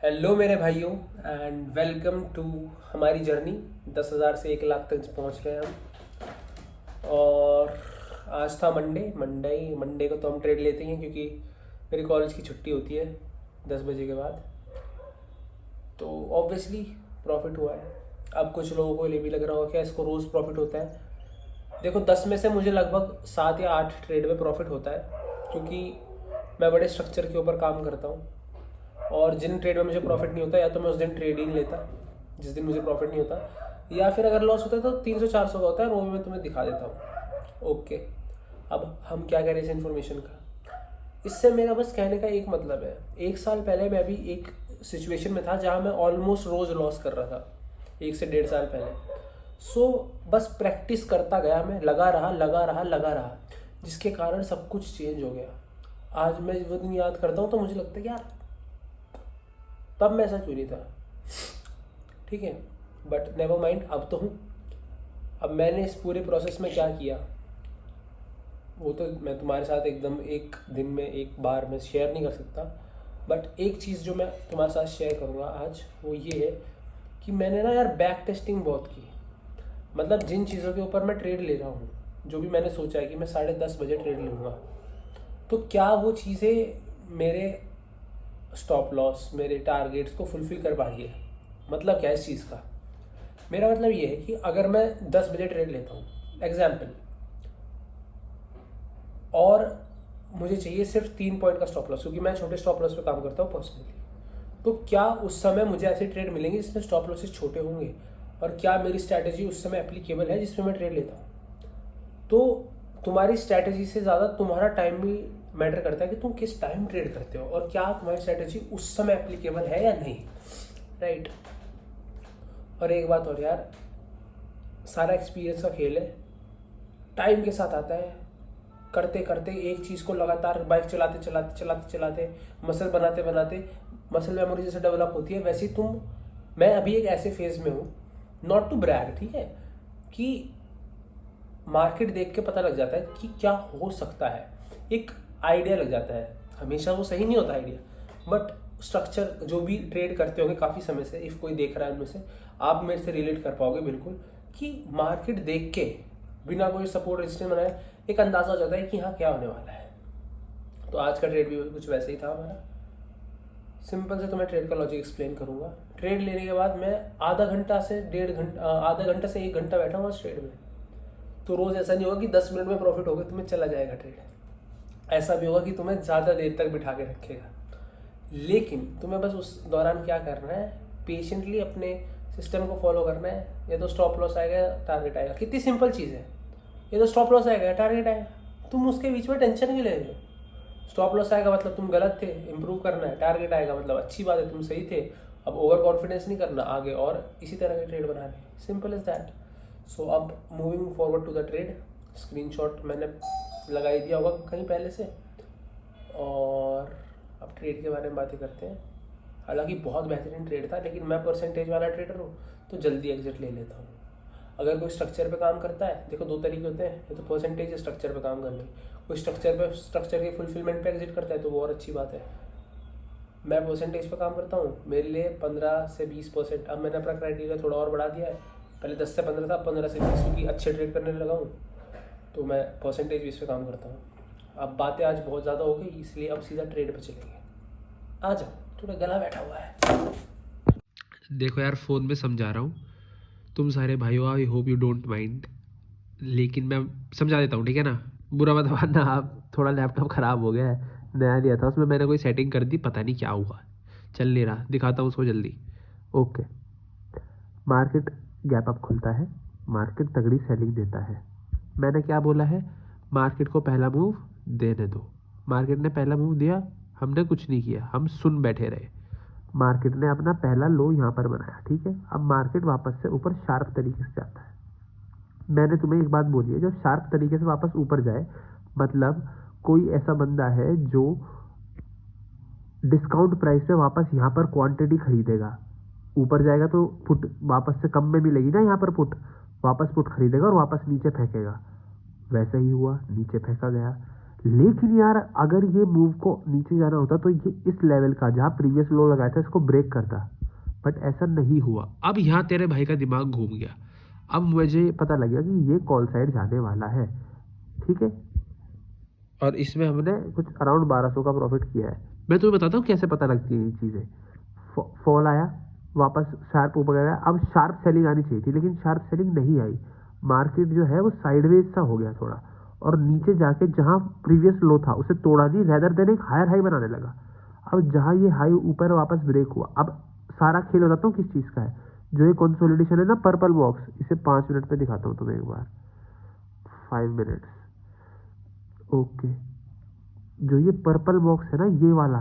Hello मेरे भाइयों and welcome to हमारी जर्नी 10,000 से 1 लाख तक पहुंच गए हम। और आज था मंडे को तो हम ट्रेड लेते ही हैं क्योंकि मेरी कॉलेज की छुट्टी होती है 10 बजे के बाद। तो ऑब्वियसली प्रॉफिट हुआ है। अब कुछ लोगों को ये भी लग रहा होगा क्या इसको रोज़ प्रॉफिट होता है। देखो 10 में से मुझे लगभग 7 या 8 ट्रेड में प्रॉफिट होता है क्योंकि मैं बड़े स्ट्रक्चर के ऊपर काम करता हूँ। और जिन ट्रेड में मुझे प्रॉफिट नहीं होता या तो मैं उस दिन ट्रेड ही नहीं लेता जिस दिन मुझे प्रॉफिट नहीं होता, या फिर अगर लॉस होता है तो 300-400 का होता है और वो भी मैं तुम्हें दिखा देता हूँ। ओके, अब हम क्या करें इस इन्फॉर्मेशन का। इससे मेरा बस कहने का एक मतलब है, 1 साल पहले मैं भी एक सिचुएशन में था जहाँ मैं ऑलमोस्ट रोज़ लॉस कर रहा था, 1 से 1.5 साल पहले। सो बस प्रैक्टिस करता गया, मैं लगा रहा, जिसके कारण सब कुछ चेंज हो गया। आज मैं वो दिन याद करता हूँ तो मुझे लगता है कि यार तब मैं ऐसा क्यों नहीं था। ठीक है, बट नेवर माइंड, अब तो हूँ। अब मैंने इस पूरे प्रोसेस में क्या किया वो तो मैं तुम्हारे साथ एकदम एक दिन में एक बार में शेयर नहीं कर सकता। बट एक चीज़ जो मैं तुम्हारे साथ शेयर करूँगा आज वो ये है कि मैंने ना यार बैक टेस्टिंग बहुत की। मतलब जिन चीज़ों के ऊपर मैं ट्रेड ले रहा हूँ, जो भी मैंने सोचा है कि मैं 10:30 बजे ट्रेड लूँगा, तो क्या वो चीज़ें मेरे स्टॉप लॉस, मेरे टारगेट्स को फुलफ़िल कर पा रही है। मतलब क्या इस चीज़ का, मेरा मतलब ये है कि अगर मैं 10 बजे ट्रेड लेता हूँ एग्जाम्पल, और मुझे चाहिए सिर्फ 3 पॉइंट का स्टॉप लॉस क्योंकि मैं छोटे स्टॉप लॉस पे काम करता हूँ पर्सनली, तो क्या उस समय मुझे ऐसे ट्रेड मिलेंगे जिसमें स्टॉप लॉसेस छोटे होंगे, और क्या मेरी स्ट्रैटेजी उस समय एप्लीकेबल है जिसमें मैं ट्रेड लेता हूँ। तो तुम्हारी स्ट्रैटेजी से ज़्यादा तुम्हारा टाइम भी मैटर करता है कि तुम किस टाइम ट्रेड करते हो और क्या तुम्हारी स्ट्रैटेजी उस समय एप्लीकेबल है या नहीं। राइट। और एक बात और यार, सारा एक्सपीरियंस का खेल है, टाइम के साथ आता है। करते करते एक चीज़ को लगातार बाइक चलाते मसल बनाते बनाते मसल मेमोरी जैसे डेवलप होती है, वैसे ही मैं अभी एक ऐसे फेज में हूँ, नॉट टू ब्रैग, ठीक है, कि मार्केट देख के पता लग जाता है कि क्या हो सकता है, एक आइडिया लग जाता है। हमेशा वो सही नहीं होता आइडिया, बट स्ट्रक्चर जो भी ट्रेड करते होंगे काफ़ी समय से, इफ़ कोई देख रहा है उनमें से, आप मेरे से रिलेट कर पाओगे बिल्कुल, कि मार्केट देख के बिना कोई सपोर्ट रेजिस्टेंस बनाए एक अंदाज़ा हो जाता है कि हाँ क्या होने वाला है। तो आज का ट्रेड भी कुछ वैसे ही था हमारा। सिंपल से तुम्हें ट्रेड का लॉजिक एक्सप्लेन करूंगा। ट्रेड लेने के बाद मैं आधा घंटा से 1 घंटा बैठा हूँ आज ट्रेड में। तो रोज़ ऐसा नहीं होगा कि 10 मिनट में प्रॉफिट होगा तुम्हें चला जाएगा ट्रेड, ऐसा भी होगा कि तुम्हें ज़्यादा देर तक बिठा के रखेगा। लेकिन तुम्हें बस उस दौरान क्या करना है, पेशेंटली अपने सिस्टम को फॉलो करना है। ये तो स्टॉप लॉस आएगा, टारगेट आएगा, कितनी सिंपल चीज़ है। ये तो स्टॉप लॉस आएगा, टारगेट आएगा, तुम उसके बीच में टेंशन क्यों ले रहे हो। स्टॉप लॉस आएगा मतलब तुम गलत थे, इंप्रूव करना है। टारगेट आएगा मतलब अच्छी बात है, तुम सही थे। अब ओवर कॉन्फिडेंस नहीं करना, आगे और इसी तरह के ट्रेड बनाने, सिंपल इज दैट। सो अब moving forward to the trade, screenshot मैंने लगा ही दिया होगा कहीं पहले से। और अब ट्रेड के बारे में बातें करते हैं। हालांकि बहुत बेहतरीन ट्रेड था, लेकिन मैं परसेंटेज वाला ट्रेडर हूँ तो जल्दी एग्जिट ले लेता हूँ। अगर कोई स्ट्रक्चर पे काम करता है, देखो 2 तरीके होते हैं, ये तो परसेंटेज है स्ट्रक्चर पे काम करने। कोई स्ट्रक्चर के फुलफिलमेंट पे एग्जिट करता है तो वो और अच्छी बात है। मैं परसेंटेज पे काम करता हूँ, मेरे लिए 15 से 20%। अब मैंने अपना क्राइटेरिया थोड़ा और बढ़ा दिया है, पहले 10 से 15 था, 15 से 20, क्योंकि अच्छे ट्रेड करने लगा हूँ तो मैं परसेंटेज बेस पे काम करता हूँ। अब बातें आज बहुत ज़्यादा हो गई, इसलिए अब सीधा ट्रेड पे चलेंगे। आ जाओ, थोड़ा गला बैठा हुआ है। देखो यार, फ़ोन में समझा रहा हूँ तुम सारे भाइयों, I hope you don't mind, लेकिन मैं समझा देता हूँ, ठीक है ना। बुरा मत मानना आप, थोड़ा लैपटॉप ख़राब हो गया है, नया लिया था, उसमें मैंने कोई सेटिंग कर दी, पता नहीं क्या हुआ, चल नहीं रहा। दिखाता हूँ उसको जल्दी। ओके, मार्केट गैप अप खुलता है, मार्केट तगड़ी सेलिंग देता है। मैंने क्या बोला है, मार्केट को पहला मूव देने दो। मार्केट ने पहला मूव दिया, हमने कुछ नहीं किया, हम सुन बैठे रहे। मार्केट ने अपना पहला लो यहाँ पर बनाया, ठीक है। अब मार्केट वापस से ऊपर शार्प तरीके से जाता है। मैंने तुम्हें एक बात बोली है, जो शार्प तरीके से वापस ऊपर जाए, मतलब कोई ऐसा बंदा है जो डिस्काउंट प्राइस पे वापस यहाँ पर क्वांटिटी खरीदेगा, ऊपर जाएगा तो पुट वापस से कम में मिलेगी ना, यहाँ पर पुट वापस पुट खरीदेगा और वापस नीचे फेंकेगा। वैसा ही हुआ, नीचे फेंका गया, लेकिन यार अगर ये मूव को नीचे जाना होता तो ये इस लेवल का जहाँ प्रीवियस लो लगाया था इसको ब्रेक करता, बट ऐसा नहीं हुआ। अब यहाँ तेरे भाई का दिमाग घूम गया। अब मुझे पता लग गया कि ये कॉल साइड जाने वाला है, ठीक है, और इसमें हमने कुछ अराउंड 1200 का प्रॉफिट किया है। मैं तुम्हें बताता हूँ कैसे पता लगती है ये चीज़ें। फॉल आया, वापस शार्प ऊपर गया। अब शार्प सेलिंग आनी चाहिए थी लेकिन शार्प सेलिंग नहीं आई। मार्केट जो है वो साइडवेज सा हो गया थोड़ा, और नीचे जाके जहाँ प्रीवियस लो था उसे तोड़ा नहीं, रेदर देन एक हायर हाई बनाने लगा। अब जहाँ ये हाई ऊपर वापस ब्रेक हुआ, अब सारा खेल बताता हूँ किस चीज़ का है। जो ये कंसोलिडेशन है ना पर्पल बॉक्स, इसे 5 मिनट पे दिखाता हूँ तुम्हें एक बार, 5 मिनट्स, ओके। जो ये पर्पल बॉक्स है ना ये वाला,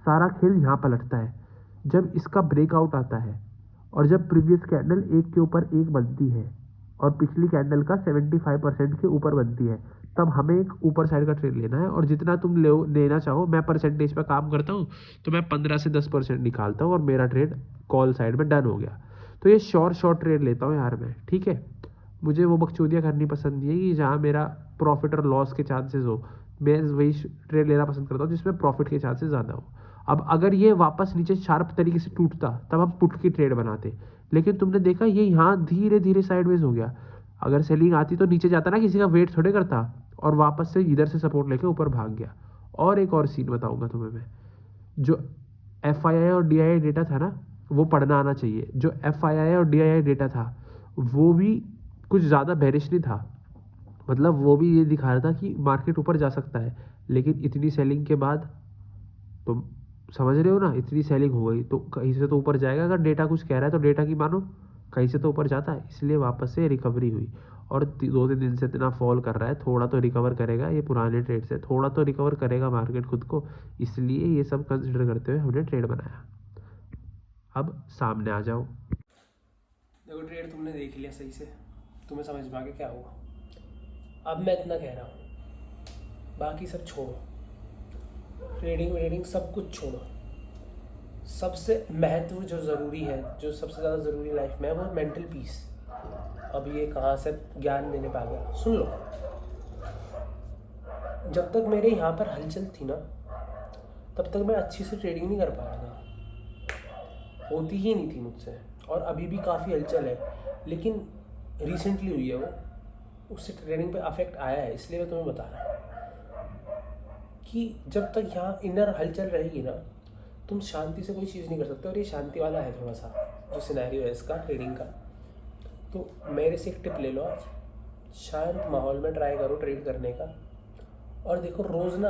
सारा खेल यहाँ पलटता है जब इसका ब्रेकआउट आता है, और जब प्रीवियस कैंडल एक के ऊपर एक बनती है और पिछली कैंडल का 75% के ऊपर बनती है, तब हमें एक ऊपर साइड का ट्रेड लेना है। और जितना तुम लेना चाहो, मैं परसेंटेज पे काम करता हूँ तो मैं 15 से 10% निकालता हूँ और मेरा ट्रेड कॉल साइड में डन हो गया। तो ये शॉर्ट ट्रेड लेता हूँ यार मैं, ठीक है। मुझे वो बकचोदियाँ करनी पसंद नहीं है कि जहाँ मेरा प्रॉफिट और लॉस के चांसेस हो। मैं वही ट्रेड लेना पसंद करता हूँ जिसमें प्रॉफिट के चांसेस ज़्यादा हो। अब अगर ये वापस नीचे शार्प तरीके से टूटता तब हम पुट की ट्रेड बनाते, लेकिन तुमने देखा ये यहाँ धीरे धीरे साइडवेज हो गया। अगर सेलिंग आती तो नीचे जाता ना, किसी का वेट थोड़े करता, और वापस से इधर से सपोर्ट लेके ऊपर भाग गया। और एक और सीन बताऊंगा तुम्हें मैं, जो FII और DII डेटा था ना वो पढ़ना आना चाहिए। जो FII और DII डेटा था वो भी कुछ ज़्यादा बेरिश नहीं था, मतलब वो भी ये दिखा रहा था कि मार्केट ऊपर जा सकता है। लेकिन इतनी सेलिंग के बाद, तुम समझ रहे हो ना, इतनी सेलिंग हो गई तो कहीं से तो ऊपर जाएगा। अगर डेटा कुछ कह रहा है तो डेटा की मानो, कहीं से तो ऊपर जाता है। इसलिए वापस से रिकवरी हुई, और 2-3 दिन से इतना फॉल कर रहा है, थोड़ा तो रिकवर करेगा। ये पुराने ट्रेड से थोड़ा तो रिकवर करेगा मार्केट खुद को, इसलिए ये सब कंसिडर करते हुए हमने ट्रेड बनाया। अब सामने आ जाओ। देखो ट्रेड तुमने देख लिया सही से, तुम्हें समझ में आ गया क्या हुआ। अब मैं इतना कह रहा हूँ, बाकी सब छोड़ो, ट्रेडिंग सब कुछ छोड़ो। सबसे महत्व जो ज़रूरी है, जो सबसे ज़्यादा ज़रूरी लाइफ में है, वो मेंटल पीस। अब ये कहाँ से ज्ञान देने पा गया, सुन लो। जब तक मेरे यहाँ पर हलचल थी ना, तब तक मैं अच्छी से ट्रेडिंग नहीं कर पा रहा था, होती ही नहीं थी मुझसे। और अभी भी काफ़ी हलचल है, लेकिन रिसेंटली हुई है वो, उससे ट्रेडिंग पे अफेक्ट आया है। इसलिए मैं तुम्हें बता रहा हूँ कि जब तक यहाँ इनर हलचल रहेगी ना, तुम शांति से कोई चीज़ नहीं कर सकते। और ये शांति वाला है थोड़ा सा जो सिनेरियो है इसका ट्रेडिंग का। तो मेरे से एक टिप ले लो आज, शांत माहौल में ट्राई करो ट्रेड करने का। और देखो रोज़ ना,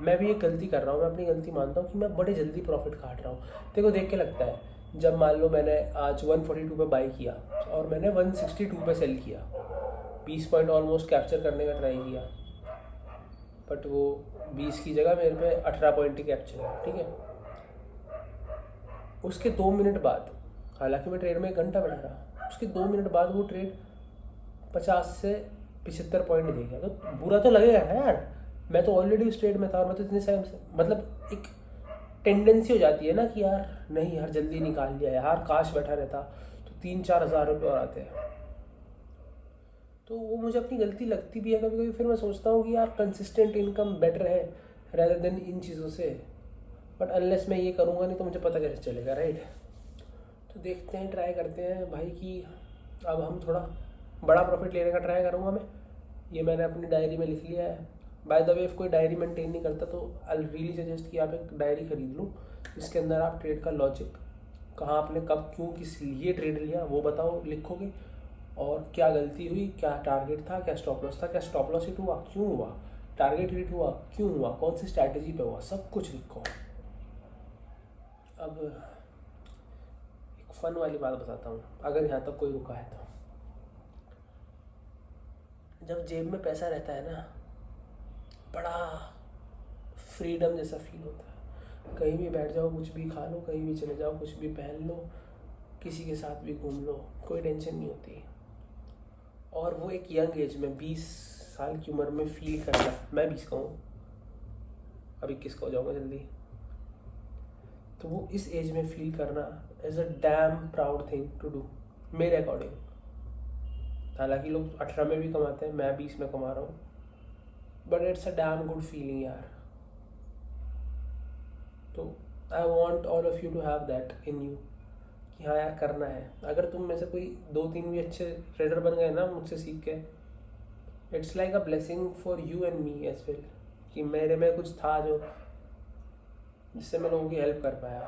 मैं भी एक गलती कर रहा हूँ, मैं अपनी गलती मानता हूँ कि मैं बड़े जल्दी प्रॉफिट काट रहा हूँ। देखो देख के लगता है, जब मान लो मैंने आज 142 पे बाई किया और मैंने 162 पे सेल किया, 20 पॉइंट ऑलमोस्ट कैप्चर करने का ट्राई किया, बट वो 20 की जगह मेरे पे 18 पॉइंट ही कैप्चर है, ठीक है। उसके 2 मिनट बाद, हालांकि मैं ट्रेड में 1 घंटा बैठा रहा, उसके 2 मिनट बाद वो ट्रेड 50 से 75 पॉइंट दे गया। तो बुरा तो लगेगा ना यार, मैं तो ऑलरेडी उस ट्रेड में था और मैं तो इतने टाइम से, मतलब एक टेंडेंसी हो जाती है ना कि यार नहीं यार जल्दी निकाल लिया यार, काश बैठा रहता तो 3-4 हज़ार रुपये और आते हैं। तो वो मुझे अपनी गलती लगती भी है कभी कभी। फिर मैं सोचता हूँ कि यार कंसिस्टेंट इनकम बेटर है रेदर देन इन चीज़ों से, बट अनलेस मैं ये करूँगा नहीं तो मुझे पता कैसे चलेगा, राइट। तो देखते हैं, ट्राई करते हैं भाई कि अब हम थोड़ा बड़ा प्रॉफिट लेने का ट्राई करूँगा मैं। ये मैंने अपनी डायरी में लिख लिया है। बाय द वे, इफ़ कोई डायरी मेंटेन नहीं करता तो आई रियली सजेस्ट कि आप एक डायरी खरीद लो, जिसके अंदर आप ट्रेड का लॉजिक, कहाँ आपने कब क्यों किस लिए ट्रेड लिया वो बताओ, लिखोगे, और क्या गलती हुई, क्या टारगेट था, क्या स्टॉप लॉस था, क्या स्टॉप लॉस हिट हुआ, क्यों हुआ, टारगेट हिट हुआ, क्यों हुआ, कौन सी स्ट्रैटेजी पे हुआ, सब कुछ लिखो। अब एक फ़न वाली बात बताता हूँ, अगर यहाँ तक कोई रुका है तो। जब जेब में पैसा रहता है ना, बड़ा फ्रीडम जैसा फील होता है। कहीं भी बैठ जाओ, कुछ भी खा लो, कहीं भी चले जाओ, कुछ भी पहन लो, किसी के साथ भी घूम लो, कोई टेंशन नहीं होती। और वो एक यंग एज में 20 साल की उम्र में फील करना, मैं 20 का हूँ, अभी 21 का हो जाऊँगा जल्दी, तो वो इस एज में फील करना is a damn proud thing to do मेरे अकॉर्डिंग। हालांकि लोग 18 में भी कमाते हैं, मैं 20 में कमा रहा हूँ, but it's a damn good feeling यार। तो I want all of you to have that in you कि हाँ यार करना है। अगर तुम में से कोई 2-3 भी अच्छे ट्रेडर बन गए ना मुझसे सीख के, it's like a blessing for you and me as well, कि मेरे में कुछ था जो जिससे मैं लोगों की हेल्प कर पाया,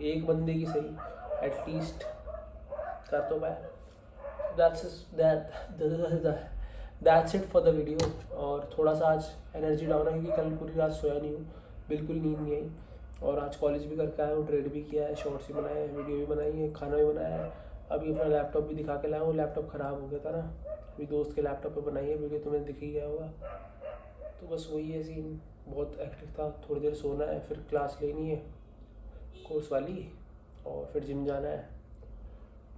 एक बंदे की सही एटलीस्ट कर तो पाया। That's it for the video. और थोड़ा सा आज एनर्जी डाउन है क्योंकि कल पूरी रात सोया नहीं हूँ, बिल्कुल नींद नहीं आई। और आज कॉलेज भी करके आया हूँ, ट्रेड भी किया है, शॉर्ट्स भी बनाए हैं, वीडियो भी बनाई है, खाना भी बनाया है। अभी अपना लैपटॉप भी दिखा के लाया हूँ, लैपटॉप ख़राब हो गया था ना, अभी दोस्त के लैपटॉप पे बनाई है वीडियो, तुम्हें दिख ही गया होगा। तो बस वही है सीन, बहुत एक्टिव था। थोड़ी देर सोना है, फिर क्लास लेनी है कोर्स वाली, और फिर जिम जाना है।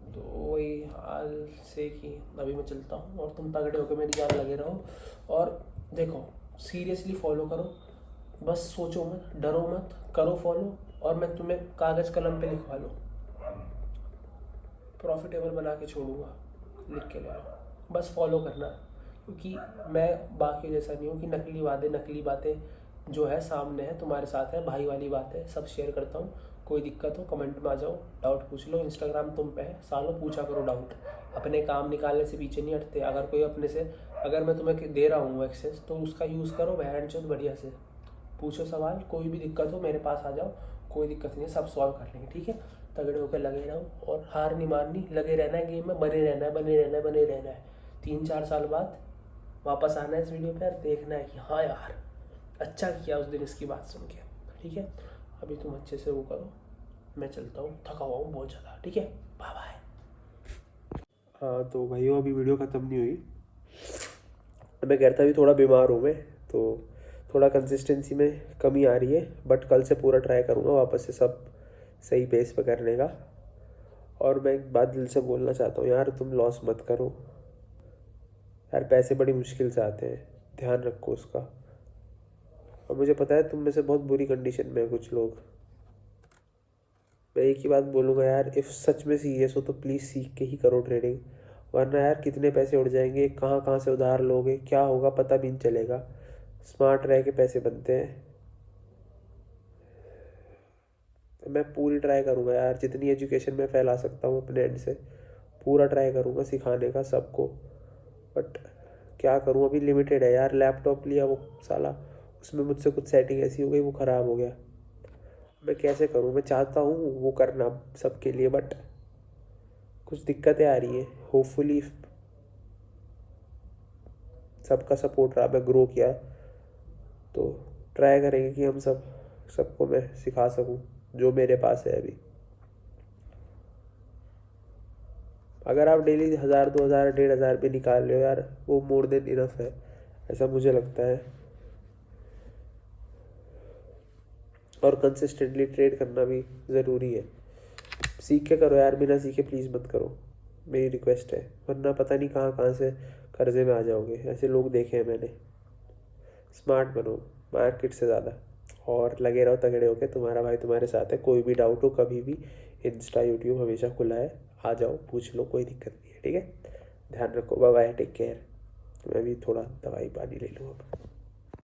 तो वही हाल से कि अभी मैं चलता हूँ और तुम तगड़े होकर मेरी जान लगे रहो। और देखो सीरियसली फॉलो करो, बस सोचो मत, डरो मत, करो फॉलो। और मैं तुम्हें कागज़ कलम पे लिखवा लो, प्रॉफिटेबल बना के छोड़ूंगा, लिख के ले लो, बस फॉलो करना। क्योंकि मैं बाकी जैसा नहीं हूँ कि नकली बातें जो है सामने है, तुम्हारे साथ है, भाई वाली बात है, सब शेयर करता हूँ। कोई दिक्कत हो कमेंट में आ जाओ, डाउट पूछ लो, इंस्टाग्राम तुम पे है, सालों पूछा करो डाउट। अपने काम निकालने से पीछे नहीं हटते। अगर कोई अपने से, अगर मैं तुम्हें दे रहा हूँ एक्सेस, तो उसका यूज़ करो बहन चोद बढ़िया से, पूछो सवाल, कोई भी दिक्कत हो मेरे पास आ जाओ, कोई दिक्कत नहीं है, सब सॉल्व कर लेंगे, ठीक है। तगड़े होकर लगे रहो और हार नहीं मारनी, लगे रहना है गेम में, बने रहना है, बने रहना है, बने रहना है। 3-4 साल बाद वापस आना है इस वीडियो पे और देखना है कि हाँ यार अच्छा किया उस दिन इसकी बात सुन के, ठीक है। अभी तुम अच्छे से वो करो, मैं चलता हूँ, थका हुआ हूँ बहुत ज़्यादा, ठीक है, बाय बाय। हाँ तो भाइयों अभी वीडियो ख़त्म नहीं हुई, मैं कहता भी थोड़ा बीमार हूँ मैं, तो थोड़ा कंसिस्टेंसी में कमी आ रही है। बट कल से पूरा ट्राई करूँगा वापस से सब सही पेस पे करने का। और मैं एक बात दिल से बोलना चाहता हूँ यार, तुम लॉस मत करो यार, पैसे बड़ी मुश्किल से आते हैं, ध्यान रखो उसका। और मुझे पता है तुम में से बहुत बुरी कंडीशन में है कुछ लोग। मैं एक ही बात बोलूँगा यार, इफ़ सच में सीरियस हो तो प्लीज़ सीख के ही करो ट्रेडिंग, वरना यार कितने पैसे उड़ जाएंगे, कहाँ कहाँ से उधार लोगे, क्या होगा पता भी नहीं चलेगा। स्मार्ट रह के पैसे बनते हैं। मैं पूरी ट्राई करूँगा यार, जितनी एजुकेशन मैं फैला सकता हूँ अपने एंड से पूरा ट्राई करूँगा सिखाने का सबको। बट क्या करूँ, अभी लिमिटेड है यार। लैपटॉप लिया वो साला, उसमें मुझसे कुछ सेटिंग ऐसी हो गई वो ख़राब हो गया। मैं कैसे करूँ, मैं चाहता हूँ वो करना सबके लिए, बट कुछ दिक्कतें आ रही हैं। होपफुली सबका सपोर्ट रहा, मैं ग्रो किया, तो ट्राई करेंगे कि हम सबको मैं सिखा सकूं जो मेरे पास है अभी। अगर आप डेली 1000, 2000, 1500 भी निकाल रहे हो यार, वो मोर देन इनफ है, ऐसा मुझे लगता है। और कंसिस्टेंटली ट्रेड करना भी ज़रूरी है। सीख के करो यार, बिना सीखे प्लीज़ मत करो, मेरी रिक्वेस्ट है, वरना पता नहीं कहाँ कहाँ से कर्जे में आ जाओगे। ऐसे लोग देखे हैं मैंने। स्मार्ट बनो मार्केट से ज़्यादा, और लगे रहो तगड़े होके, तुम्हारा भाई तुम्हारे साथ है। कोई भी डाउट हो कभी भी, इंस्टा यूट्यूब हमेशा खुला है, आ जाओ पूछ लो, कोई दिक्कत नहीं है, ठीक है। ध्यान रखो, बाय बाय, टेक केयर। मैं भी थोड़ा दवाई पानी ले लूँ अब।